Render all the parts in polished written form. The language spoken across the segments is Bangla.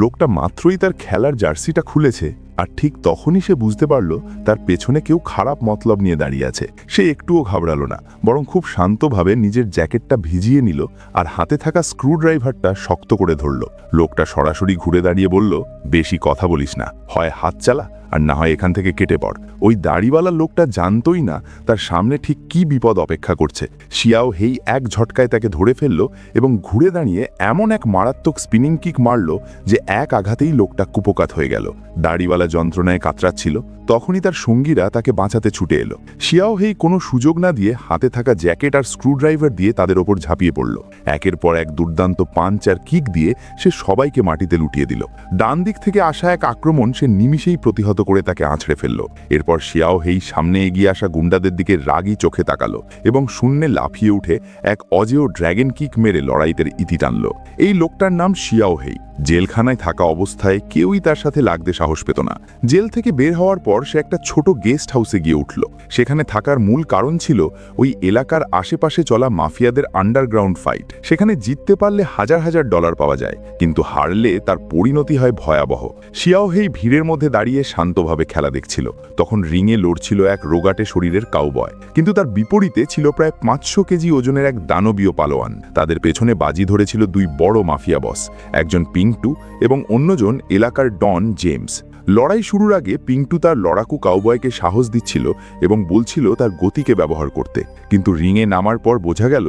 লোকটা মাত্রই তার খেলার জার্সিটা খুলেছে, আর ঠিক তখনই সে বুঝতে পারল তার পেছনে কেউ খারাপ মতলব নিয়ে দাঁড়িয়ে আছে। সে একটুও ঘাবড়ালো না, বরং খুব শান্তভাবে নিজের জ্যাকেটটা ভিজিয়ে নিল আর হাতে থাকা স্ক্রুড্রাইভারটা শক্ত করে ধরল। লোকটা সরাসরি ঘুরে দাঁড়িয়ে বলল, বেশি কথা বলিস না, হয় হাত চালা আর না হয় এখান থেকে কেটে পড়। ওই দাড়িওয়ালা লোকটা জানতই না তার সামনে ঠিক কি বিপদ অপেক্ষা করছে। শিয়াও হেই এক ঝটকায় তাকে ধরে ফেলল এবং ঘুরে দাঁড়িয়ে এমন এক মারাত্মক স্পিনিং কিক মারল যে এক আঘাতেই লোকটা কুপোকাত হয়ে গেল। দাড়িওয়ালা যন্ত্রণায় কাতরাচ্ছিল। তখনই তার সঙ্গীরা তাকে বাঁচাতে ছুটে এলো। শিয়াও হেই কোনো সুযোগ না দিয়ে হাতে থাকা জ্যাকেট আর স্ক্রুড্রাইভার দিয়ে তাদের ওপর ঝাঁপিয়ে পড়ল। একের পর এক দুর্দান্ত পাঞ্চ আর কিক দিয়ে সে সবাইকে মাটিতে লুটিয়ে দিল। ডান দিক থেকে আসা এক আক্রমণ সে নিমিষেই প্রতিহত করে তাকে আঁচড়ে ফেলল। এরপর শিয়াও হেই সামনে এগিয়ে আসা গুন্ডাদের দিকে রাগী চোখে তাকালো এবং শূন্যে লাফিয়ে উঠে এক অজেয় ড্র্যাগন কিক মেরে লড়াইতের ইতি টানল। এই লোকটার নাম শিয়াও হেই। জেলখানায় থাকা অবস্থায় কেউই তার সাথে লাগতে সাহস পেত না। জেল থেকে বের হওয়ার পর সে একটা ছোট গেস্ট হাউসে গিয়ে উঠল। সেখানে থাকার মূল কারণ ছিল ওই এলাকার আশেপাশে চলা মাফিয়াদের আন্ডারগ্রাউন্ড ফাইট। সেখানে জিততে পারলে হাজার হাজার ডলার পাওয়া যায়, কিন্তু হারলে তার পরিণতি হয় ভয়াবহ। শিয়াও হেই ভিড়ের মধ্যে দাঁড়িয়ে শান্তভাবে খেলা দেখছিল। তখন রিংয়ে লড়ছিল এক রোগাটে শরীরের কাউবয়, কিন্তু তার বিপরীতে ছিল প্রায় 500 কেজি ওজনের এক দানবীয় পালোয়ান। তাদের পেছনে বাজি ধরেছিল দুই বড় মাফিয়া বস, একজন পিংটু এবং অন্যজন এলাকার ডন জেমস। লড়াই শুরুর আগে পিংটু তার লড়াকু কাউবয়কে সাহস দিচ্ছিল এবং বলছিল তার গতিকে ব্যবহার করতে, কিন্তু রিংয়ে নামার পর বোঝা গেল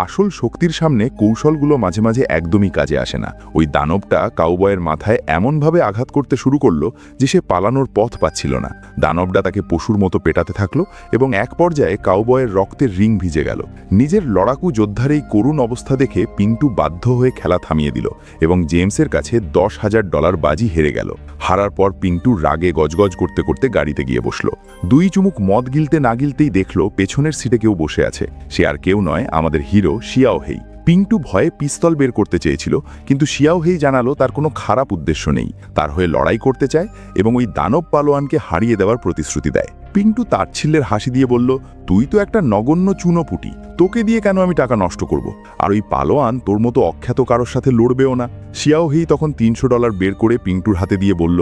আসল শক্তির সামনে কৌশলগুলো মাঝে মাঝে একদমই কাজে আসে না। ওই দানবটা কাউবয়ের মাথায় এমনভাবে আঘাত করতে শুরু করলো যে সে পালানোর পথ পাচ্ছিল না। দানবটা তাকে পশুর মতো পেটাতে থাকলো এবং এক পর্যায়ে কাউবয়ের রক্তের রিং ভিজে গেল। নিজের লড়াকু যোদ্ধার এই করুণ অবস্থা দেখে পিংটু বাধ্য হয়ে খেলা থামিয়ে দিল এবং জেমসের কাছে $10,000 বাজি হেরে গেল। হারার পর পিন্টু রাগে গজগজ করতে করতে গাড়িতে গিয়ে বসল। দুই চুমুক মদ গিলতে না গিলতেই দেখল পেছনের সিটে কেউ বসে আছে। সে আর কেউ নয়, আমাদের হিরো শিয়াও হেই। পিংটু ভয়ে পিস্তল বের করতে চেয়েছিল, কিন্তু শিয়াও হেই জানালো তার কোনো খারাপ উদ্দেশ্য নেই। তার হয়ে লড়াই করতে চায় এবং ওই দানব পালোয়ানকে হারিয়ে দেওয়ার প্রতিশ্রুতি দেয়। পিন্টু তাচ্ছিল্যের হাসি দিয়ে বলল, তুই তো একটা নগণ্য চুনোপুটি, তোকে দিয়ে কেন আমি টাকা নষ্ট করব? আর ওই পালোয়ান তোর মতো অখ্যাত কারোর সাথে লড়বেও না। শিয়াও হেই তখন $300 বের করে পিন্টুর হাতে দিয়ে বলল,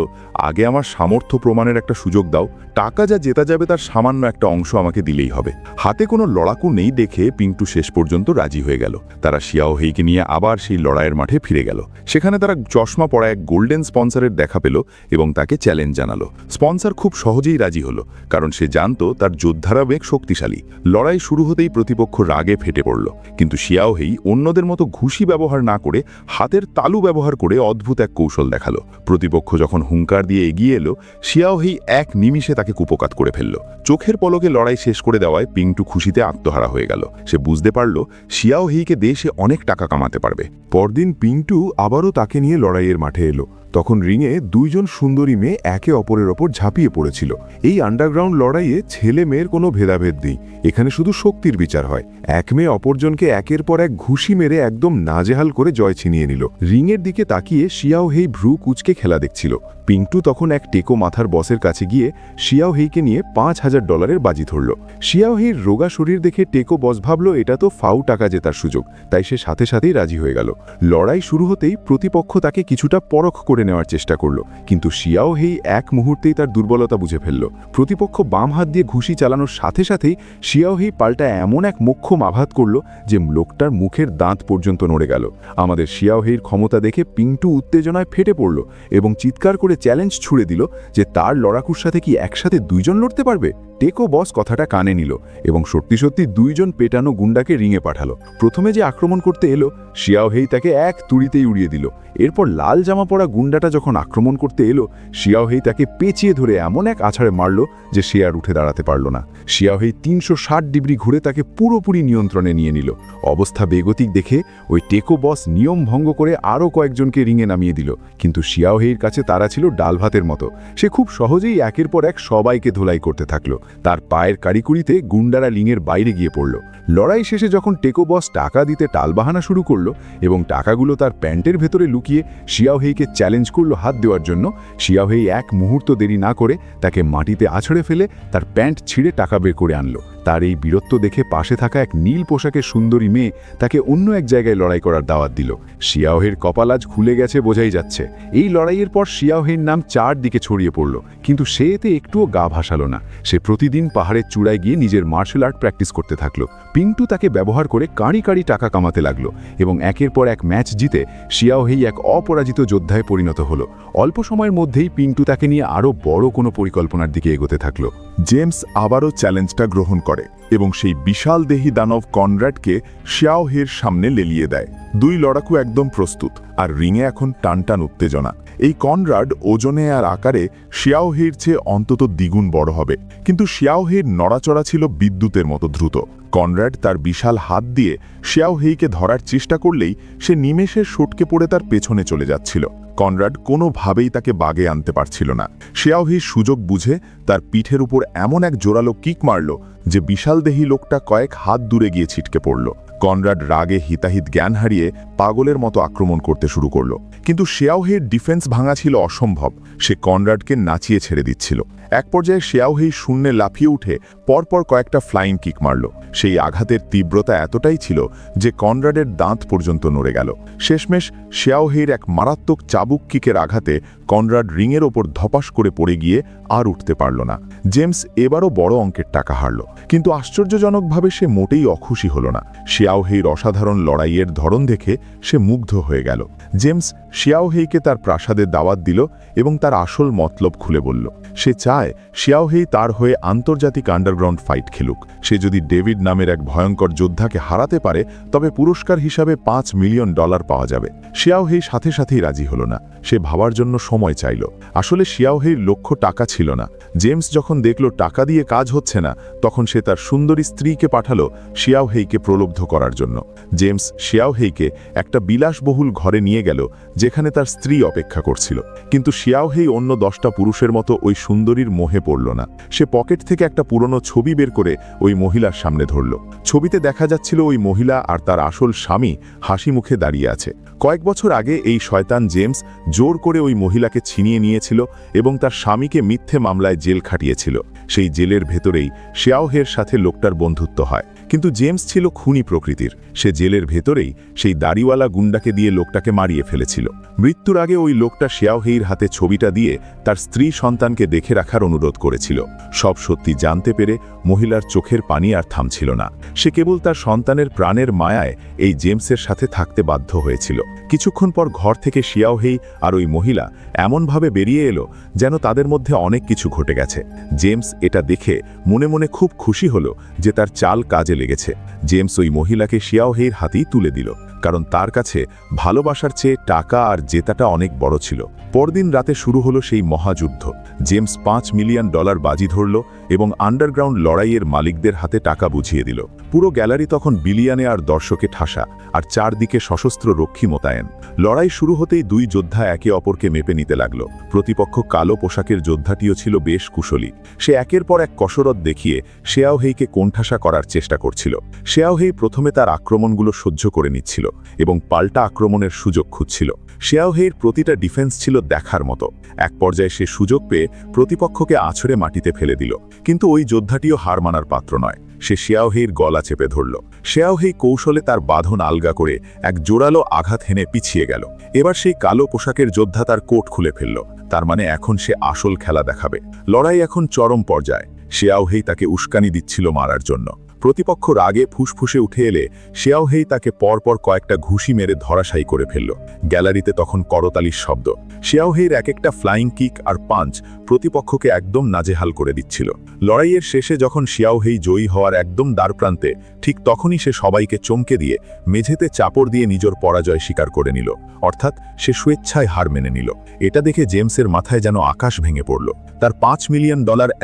আগে আমার সামর্থ্য প্রমাণের একটা সুযোগ দাও। টাকা যা জেতা যাবে তার সামান্য একটা অংশ আমাকে দিলেই হবে। হাতে কোনো লড়াকু নেই দেখে পিন্টু শেষ পর্যন্ত রাজি হয়ে গেল। তারা শিয়াও হেইকে নিয়ে আবার সেই লড়াইয়ের মাঠে ফিরে গেল। সেখানে তারা চশমা পরা এক গোল্ডেন স্পন্সরের দেখা পেল এবং তাকে চ্যালেঞ্জ জানালো। স্পন্সর খুব সহজেই রাজি হলো, কারণ সে জানত তার যোদ্ধারা বেশ শক্তিশালী। লড়াই শুরু হতেই প্রতিপক্ষ রাগে ফেটে পড়ল, কিন্তু শিয়াও হেই অন্যদের মতো ঘুষি ব্যবহার না করে হাতের তালু ব্যবহার করে অদ্ভুত এক কৌশল দেখালো। প্রতিপক্ষ যখন হুঙ্কার দিয়ে এগিয়ে এলো, শিয়াও হেই এক নিমিষে তাকে কুপকাত করে ফেলল। চোখের পলকে লড়াই শেষ করে দেওয়ায় পিংটু খুশিতে আত্মহারা হয়ে গেল। সে বুঝতে পারল শিয়াও হেইকে দিয়ে সে অনেক টাকা কামাতে পারবে। পরদিন পিংটু আবারও তাকে নিয়ে লড়াইয়ের মাঠে এলো। তখন রিংয়ে দুইজন সুন্দরী মেয়ে একে অপরের ওপর ঝাঁপিয়ে পড়েছিল। এই আন্ডারগ্রাউন্ড লড়াইয়ে ছেলে মেয়ের কোনো ভেদাভেদ নেই, এখানে শুধু শক্তির বিচার হয়। এক মেয়ে অপরজনকে একের পর এক ঘুষি মেরে একদম নাজেহাল করে জয় ছিনিয়ে নিল। রিংয়ের দিকে তাকিয়ে শিয়াও হেই ভ্রু কুচকে খেলা দেখছিল। পিংটু তখন এক টেকো মাথার বসের কাছে গিয়ে শিয়াও হেইকে নিয়ে $5,000 বাজি ধরল। শিয়াও হেইর রোগা শরীর দেখে টেকো বস ভাবল এটা তো ফাউ টাকা জেতার সুযোগ, তাই সে সাথে সাথেই রাজি হয়ে গেল। লড়াই শুরু হতেই প্রতিপক্ষ তাকে কিছুটা পরখ করে নেওয়ার চেষ্টা করলো, কিন্তু শিয়াও হেই এক মুহূর্তেই তার দুর্বলতা বুঝে ফেলল। প্রতিপক্ষ বাম হাত দিয়ে ঘুষি চালানোর সাথে সাথেই শিয়াও হেই পাল্টা এমন এক মোক্ষম আঘাত করল যে লোকটার মুখের দাঁত পর্যন্ত নড়ে গেল। আমাদের শিয়াও হেইর ক্ষমতা দেখে পিংটু উত্তেজনায় ফেটে পড়ল এবং চিৎকার করে চ্যালেঞ্জ ছুড়ে দিল যে তার লড়াকুর সাথে কি একসাথে দুইজন লড়তে পারবে। টেকো বস কথাটা কানে নিল এবং সত্যি সত্যি দুইজন পেটানো গুন্ডাকে রিংয়ে পাঠালো। প্রথমে যে আক্রমণ করতে এলো, শিয়াও হেই তাকে এক তুড়িতেই উড়িয়ে দিল। এরপর লাল জামা পরা গুন্ডাটা যখন আক্রমণ করতে এলো, শিয়াও হেই তাকে পেঁচিয়ে ধরে এমন এক আছাড়ে মারল যে সে আর উঠে দাঁড়াতে পারল না। শিয়াও হেই 360 ডিগ্রি ঘুরে তাকে পুরোপুরি নিয়ন্ত্রণে নিয়ে নিল। অবস্থা বেগতিক দেখে ওই টেকো বস নিয়ম ভঙ্গ করে আরও কয়েকজনকে রিংয়ে নামিয়ে দিল, কিন্তু শিয়াও হেইর কাছে তারা ছিল ডাল ভাতের মতো। সে খুব সহজেই একের পর এক সবাইকে ধোলাই করতে থাকলো। তার পায়ের কারিকুরিতে গুন্ডারা রিংয়ের বাইরে গিয়ে পড়ল। লড়াই শেষে যখন টেকো বস টাকা দিতে টালবাহানা শুরু করলো এবং টাকাগুলো তার প্যান্টের ভেতরে লুকিয়ে শিয়াও হেইকে চ্যালেঞ্জ করলো হাত দেওয়ার জন্য, শিয়াও হেই এক মুহূর্ত দেরি না করে তাকে মাটিতে আছড়ে ফেলে তার প্যান্ট ছিঁড়ে টাকা বের করে আনলো। তার এই বীরত্ব দেখে পাশে থাকা এক নীল পোশাকের সুন্দরী মেয়ে তাকে অন্য এক জায়গায় লড়াই করার দাওয়াত দিল। শিয়াওহের কপাল আজ খুলে গেছে বোঝাই যাচ্ছে। এই লড়াইয়ের পর শিয়াওহের নাম চারদিকে ছড়িয়ে পড়ল, কিন্তু সে এতে একটুও গা ভাসালো না। সে প্রতিদিন পাহাড়ের চূড়ায় গিয়ে নিজের মার্শাল আর্ট প্র্যাকটিস করতে থাকলো। পিন্টু তাকে ব্যবহার করে কাঁড়ি কাঁড়ি টাকা কামাতে লাগলো এবং একের পর এক ম্যাচ জিতে শিয়াওহেই এক অপরাজিত যোদ্ধায় পরিণত হলো। অল্প সময়ের মধ্যেই পিন্টু তাকে নিয়ে আরও বড় কোনো পরিকল্পনার দিকে এগোতে থাকলো। জেমস আবারও চ্যালেঞ্জটা গ্রহণ করে এবং সেই বিশাল দেহী দানব কনরাডকে শিয়াওহের সামনে লেলিয়ে দেয়। দুই লড়াকু একদম প্রস্তুত, আর রিংয়ে এখন টানটান উত্তেজনা। এই কনরাড ওজনে আর আকারে শিয়াওহের চেয়ে অন্তত দ্বিগুণ বড় হবে, কিন্তু শিয়াওহের নড়াচড়া ছিল বিদ্যুতের মতো দ্রুত। কনরাড তার বিশাল হাত দিয়ে শিয়াওহেইকে ধরার চেষ্টা করলেই সে নিমেষে সটকে পড়ে তার পেছনে চলে যাচ্ছিল। কনরাড কোনোভাবেই তাকে বাগে আনতে পারছিল না। শিয়াওহেই সুযোগ বুঝে তার পিঠের উপর এমন এক জোরালো কিক মারল যে বিশালদেহী লোকটা কয়েক হাত দূরে গিয়ে ছিটকে পড়ল। কনরাড রাগে হিতাহিত জ্ঞান হারিয়ে পাগলের মতো আক্রমণ করতে শুরু করল, কিন্তু শিয়াওহেইর ডিফেন্স ভাঙা ছিল অসম্ভব। সে কনরাডকে নাচিয়ে ছেড়ে দিচ্ছিল। এক পর্যায়ে শিয়াওহেই শূন্যে লাফিয়ে উঠে পরপর কয়েকটা ফ্লাইং কিক মারল। সেই আঘাতের তীব্রতা এতটাই ছিল যে কনরাডের দাঁত পর্যন্ত নড়ে গেল। শেষমেশ শিয়াওহেইর এক মারাত্মক চাবুক কিকের আঘাতে কনরাড রিংয়ের ওপর ধপাস করে পড়ে গিয়ে আর উঠতে পারল না। জেমস এবারও বড় অঙ্কের টাকা হারল, কিন্তু আশ্চর্যজনকভাবে সে মোটেই অখুশি হল না। শিয়াওহেইর অসাধারণ লড়াইয়ের ধরন দেখে সে মুগ্ধ হয়ে গেল। জেমস শিয়াওহেইকে তার প্রাসাদে দাওয়াত দিল এবং তার আসল মতলব খুলে বলল। সে চায় শিয়াওহেই তার হয়ে আন্তর্জাতিক আন্ডারগ্রাউন্ড ফাইট খেলুক। সে যদি ডেভিড নামের এক ভয়ঙ্কর যোদ্ধাকে হারাতে পারে তবে পুরস্কার হিসাবে $5 মিলিয়ন পাওয়া যাবে। শিয়াওহেই সাথে সাথেই রাজি হল না। সে ভাবার জন্য সময় চাইল। আসলে শিয়াওহেইর লক্ষ্য টাকা ছিল না। জেমস যখন দেখল টাকা দিয়ে কাজ হচ্ছে না, তখন সে তার সুন্দরী স্ত্রীকে পাঠালো শিয়াওহেইকে প্রলুব্ধ করার জন্য। জেমস শিয়াওহেইকে একটা বিলাসবহুল ঘরে নিয়ে গেল যেখানে তার স্ত্রী অপেক্ষা করছিল, কিন্তু শিয়াওহেই অন্য 10টা পুরুষের মতো ওই সুন্দরীর মোহে পড়ল না। সে পকেট থেকে একটা পুরনো ছবি বের করে ওই মহিলার সামনে ধরল। ছবিতে দেখা যাচ্ছিল ওই মহিলা আর তার আসল স্বামী হাসি মুখে দাঁড়িয়ে আছে। কয়েক বছর আগে এই শয়তান জেমস জোর করে ওই মহিলাকে ছিনিয়ে নিয়েছিল এবং তার স্বামীকে মিথ্যে মামলায় জেল খাটিয়েছিল। সেই জেলের ভেতরেই শিয়াওহের সাথে লোকটার বন্ধুত্ব হয়, কিন্তু জেমস ছিল খুনি প্রকৃতির। সে জেলের ভেতরেই সেই দাড়িওয়ালা গুন্ডাকে দিয়ে লোকটাকে মারিয়ে ফেলেছিল। মৃত্যুর আগে ওই লোকটা শিয়াওহেইর হাতে ছবিটা দিয়ে তার স্ত্রী সন্তানকে দেখে রাখার অনুরোধ করেছিল। সব সত্যি জানতে পেরে মহিলার চোখের পানি আর থামছিল না। সে কেবল তার সন্তানের প্রাণের মায়ায় এই জেমসের সাথে থাকতে বাধ্য হয়েছিল। কিছুক্ষণ পর ঘর থেকে শিয়াওহেই আর ওই মহিলা এমনভাবে বেরিয়ে এলো যেন তাদের মধ্যে অনেক কিছু ঘটে গেছে। জেমস এটা দেখে মনে মনে খুব খুশি হলো যে তার চাল কাজে লেগেছে। জেমস ওই মহিলাকে শিয়াওহেইর হাতেই তুলে দিল, কারণ তার কাছে ভালোবাসার চেয়ে টাকা আর জেতাটা অনেক বড় ছিল। পরদিন রাতে শুরু হলো সেই মহাযুদ্ধ। জেমস $5 মিলিয়ন বাজি ধরল এবং আন্ডারগ্রাউন্ড লড়াইয়ের মালিকদের হাতে টাকা বুঝিয়ে দিল। পুরো গ্যালারি তখন বিলিয়নে আর দর্শকে ঠাসা, আর চারদিকে সশস্ত্র রক্ষী মোতায়েন। লড়াই শুরু হতেই দুই যোদ্ধা একে অপরকে মেপে নিতে লাগলো। প্রতিপক্ষ কালো পোশাকের যোদ্ধাটিও ছিল বেশ কুশলী। সে একের পর এক কসরত দেখিয়ে শিয়াওহেইকে কোণঠাসা করার চেষ্টা করছিল। শিয়াওহেই প্রথমে তার আক্রমণগুলো সহ্য করে নিচ্ছিল এবং পাল্টা আক্রমণের সুযোগ খুঁজছিল। শিয়াওহেইর প্রতিটা ডিফেন্স ছিল দেখার মতো। এক পর্যায়ে সে সুযোগ পেয়ে প্রতিপক্ষকে আছড়ে মাটিতে ফেলে দিল, কিন্তু ওই যোদ্ধাটিও হার মানার পাত্র নয়। সে শিয়াওহেইর গলা চেপে ধরল। শিয়াওহেই কৌশলে তার বাঁধন আলগা করে এক জোরালো আঘাত হেনে পিছিয়ে গেল। এবার সেই কালো পোশাকের যোদ্ধা তার কোট খুলে ফেলল। তার মানে এখন সে আসল খেলা দেখাবে। লড়াই এখন চরম পর্যায়ে। শিয়াওহেই তাকে উস্কানি দিচ্ছিল মারার জন্য। প্রতিপক্ষ রাগে ফুসফুসে উঠে এলে শিয়াওহেই তাকে পরপর কয়েকটা ঘুষি মেরে ধরাশায়ী করে ফেলল। গ্যালারিতে তখন করতালির শব্দ। শিয়াওহেইর এক একটা ফ্লাইং কিক আর পাঞ্চ প্রতিপক্ষকে একদম নাজেহাল করে দিচ্ছিল। লড়াইয়ের শেষে যখন শিয়াওহেই জয়ী হওয়ার একদম দ্বারপ্রান্তে, ঠিক তখনই সে সবাইকে চমকে দিয়ে মেঝেতে চাপড় দিয়ে নিজের পরাজয় স্বীকার করে নিল। অর্থাৎ সে স্বেচ্ছায় হার মেনে নিল। এটা দেখে জেমসের মাথায় যেন আকাশ ভেঙে পড়ল। তার $5 মিলিয়ন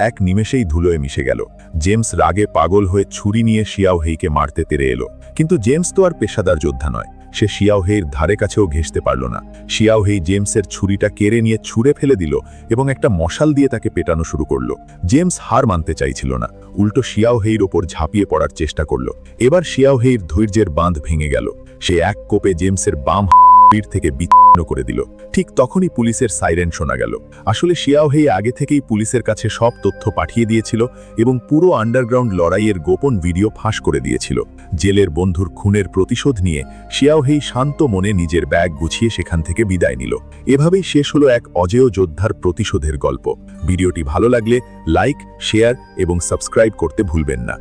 এক নিমেষেই ধুলোয় মিশে গেল। জেমস রাগে পাগল হয়ে ছুরি নিয়ে শিয়াওহেইকে মারতে তেড়ে এলো, কিন্তু জেমস তো আর পেশাদার যোদ্ধা নয়। সে শিয়াওহেইর ধারে কাছেও ঘেঁষতে পারল না। শিয়াওহেই জেমসের ছুরিটা কেড়ে নিয়ে ছুঁড়ে ফেলে দিল এবং একটা মশাল দিয়ে তাকে পেটানো শুরু করল। জেমস হার মানতে চাইছিল না, উল্টো শিয়াওহেইর ওপর ঝাঁপিয়ে পড়ার চেষ্টা করল। এবার শিয়াওহেইর ধৈর্যের বাঁধ ভেঙে গেল। সে এক কোপে জেমসের বাম ভিড় থেকে বিচ্ছিন্ন করে দিল। ঠিক তখনই পুলিশের সাইরেন শোনা গেল। আসলে শিয়াওহেই আগে থেকেই পুলিশের কাছে সব তথ্য পাঠিয়ে দিয়েছিল এবং পুরো আন্ডারগ্রাউন্ড লড়াইয়ের গোপন ভিডিও ফাঁস করে দিয়েছিল। জেলের বন্ধুর খুনের প্রতিশোধ নিয়ে শিয়াওহেই শান্ত মনে নিজের ব্যাগ গুছিয়ে সেখান থেকে বিদায় নিল। এভাবেই শেষ হলো এক অজেয় যোদ্ধার প্রতিশোধের গল্প। ভিডিওটি ভালো লাগলে লাইক, শেয়ার এবং সাবস্ক্রাইব করতে ভুলবেন না।